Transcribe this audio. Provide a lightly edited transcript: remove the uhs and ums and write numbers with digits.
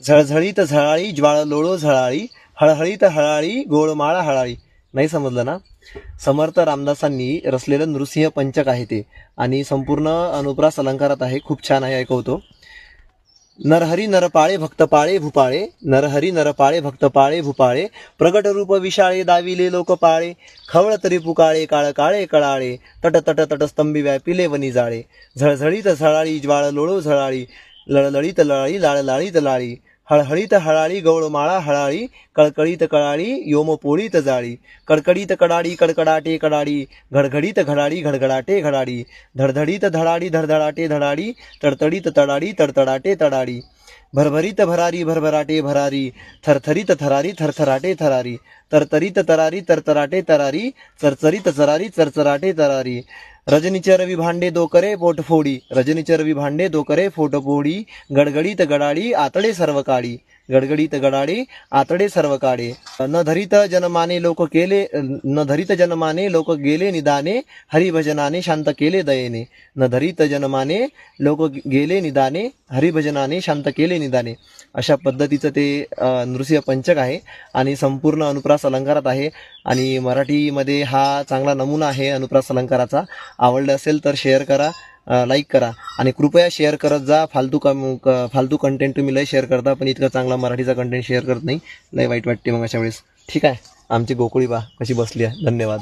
झळझळीत झळाळी ज्वाळ लोळो झळाळी, हळहळीत हळाळी गोळमाळा हळाळी. नाही समजलं ना? समर्थ रामदासांनी रचलेलं नृसिंह पंचक आहे ते, आणि संपूर्ण अनुप्रास अलंकारात आहे. खूप छान आहे, ऐकवतो. नरहरी नरपाळे भक्त पाळे भूपाळे, नरहरी नरपाळे भक्त पाळे भूपाळे, प्रगट रूप विशाळे दाविले लोक पाळे, खवळ तरी पुकाळे काळ काळे कळाळे, तट तट तटस्तंभी व्यापिले वनी जाळे, झळझळीत झळाळी ज्वाळ लोळो झळाळी, लळलळीत लळाळी लाळलाळीत लाळी, हळहळीत हळाळी गौळमाळा हळाळी, कळकळीत कळाळी योम पोळीत जाळी, कडकडीत कडाडी कडकडाटे कडाडी, घडघडीत घडाडी घडघडाटे घडाडी, धडधडीत धडाडी धडधडाटे धडाडी, तडतडीत तडाडी तडतडाटे तडाडी, भरभरीत भरारी भरभराटे भरारी, थरथरीत थरारी थरथराटे थरारी, तरतरीत तरारी तरतराटे तरारी, चरचरीत चरारी चरचराटे तरारी, रजनीचे रवी भांडे दोकरे पोटफोडी, रजनीचे रवी भांडे दोकरे पोटफोडी, गडगडीत गडाडी आतडे सर्व काळी, गडगडीत गडाडी आतडे सर्व काळे, न धरित जनमाने लोक केले, न धरित जनमाने लोक गेले निदाने, हरिभजनाने शांत केले दयेने, न धरित जनमाने लोक गेले निदाने, हरिभजनाने शांत केले निदाने. अशा पद्धतीचं ते नृसिंह पंचक आहे आणि संपूर्ण अनुप्रास अलंकारात आहे. आणि मराठीमध्ये हा चांगला नमुना आहे अनुप्रास अलंकाराचा. आवडलं असेल तर शेअर करा, लाईक करा, आणि कृपया शेअर करत जा. फालतू कंटेंट तुम्ही लय शेअर करता, पण इतका चांगला मराठीचा कंटेंट शेअर करत नाही. लय वाईट वाटते मग अशा वेळेस. ठीक आहे, आमची गोकुळी बा कशी बसली आहे. धन्यवाद.